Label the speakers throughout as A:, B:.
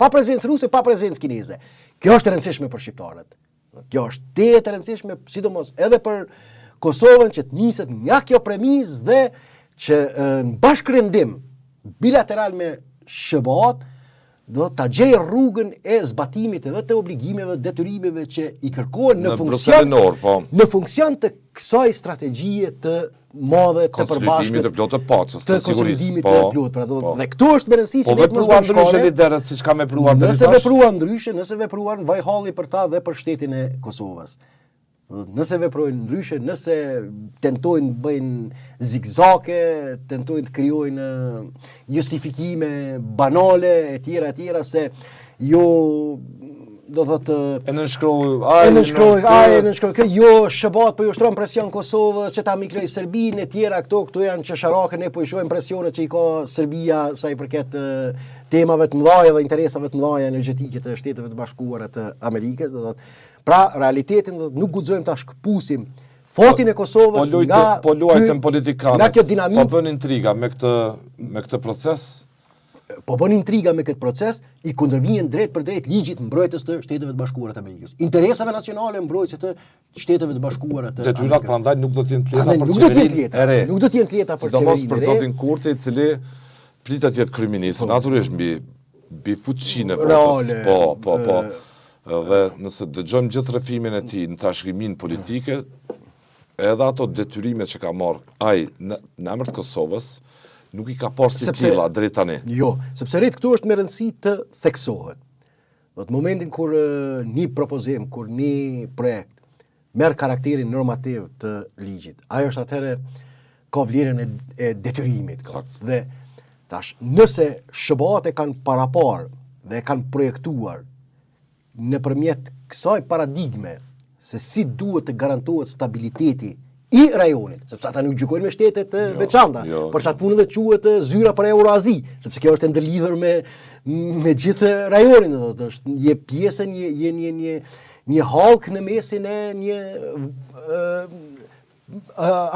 A: pa prezencë ruse, pa prezencë kineze. Kjo është e rëndësishme për shqiptarët. Kjo është tetë e rëndësishme, sidomos edhe për Kosovën, që të niset nga kjo premisë dhe që në bashkërendim bilateral me SBA-t do ta gjejë rrugën e zbatimit edhe të obligimeve, detyrimeve që i kërkohen në funksion të kësaj strategjie të madhe të përbashkët
B: të plotë të pacës,
A: të konsolidimit të plotë. Dhe këtu është më rëndësishme
B: që vepruar ndryshe liderët siç ka vepruar deri tash.
A: Nëse vepruan ndryshe, nëse vepruan vajhalli për ta dhe për shtetin e Kosovës. Nëse veprojnë ndryshe, nëse tentojnë bëjnë zigzake, tentojnë të krijojnë justifikime banale e tjera se jo do thotë
B: e nënshkroj
A: kjo jo SBA-t po ju shtron presion Kosovës që ta mikloj Serbinë e tjera këto janë çesharake, ne po i shohim presionet që i ka Serbia sa i përket temave të mëdha dhe interesave të mëdha energjetike të Shteteve të Bashkuara të Amerikës, do thotë. Pra, realitetin nuk guxojmë ta shkëpusim fatin e Kosovës
B: po luajtën politikanët.
A: Nga kjo dinamikë.
B: Po bën intriga me këtë proces.
A: Po bën intriga me këtë proces, i kundërvijnë drejt për drejt ligjit mbrojtës të Shteteve të Bashkuara të Amerikës. Interesave nacionale mbrojtëse të Shteteve të Bashkuara të Amerikës.
B: Detyrat prandaj nuk do të jenë të lehta për qeverinë e re.
A: Nuk do të jenë të lehta për qeverinë e re.
B: Sidomos për zotin Kurti, i cili pritet të jetë kryeminist, natyrisht mbi fuqinë e votës. Po. Dhe nëse dëgjojmë gjithë rrëfimin e tij në trashëgiminë politike, edhe ato detyrimet që ka marrë ai në emër të Kosovës, nuk i ka parë si tilla deri tani.
A: Jo, sepse rrit këtu është me rëndësi të theksohet. Do të momentin kur një propozim, kur një projekt merr karakterin normativ të ligjit, ajo është atëherë ka vlerën e detyrimit. Dhe tash, nëse SBA-t e kanë parapar dhe e kanë projektuar nëpërmjet kësaj paradigme se si duhet të garantohet stabiliteti i rajonit, sepse ata nuk gjykojnë me shtete të veçanta, për çat punë dhe quhet zyra për Euroazi, sepse kjo është e ndërlidhur me gjithë rajonin, do të thotë, je pjesë një hallk në mesin e një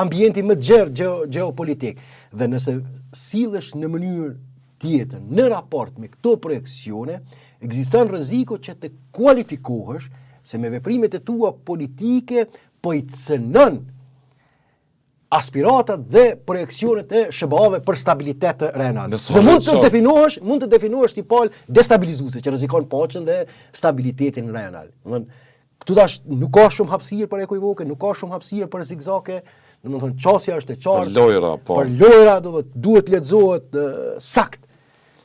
A: ambienti më të gjerë geopolitik. Dhe nëse sillesh në mënyrë tjetër në raport me këto projeksione, ekziston rreziku që të kualifikohesh se me veprimet e tua politike po i cënon aspiratat dhe projeksionet e SBA-ve për stabilitet rajonal. Dhe mund të definohesh tipal destabilizuese që rrezikon paqen dhe stabilitetin rajonal. Këtu tash nuk ka shumë hapësirë për ekuivoke, nuk ka shumë hapësirë për zigzake, domethënë çësia është e qartë.
B: Për lojra,
A: Për lojra duhet lexohet sakt.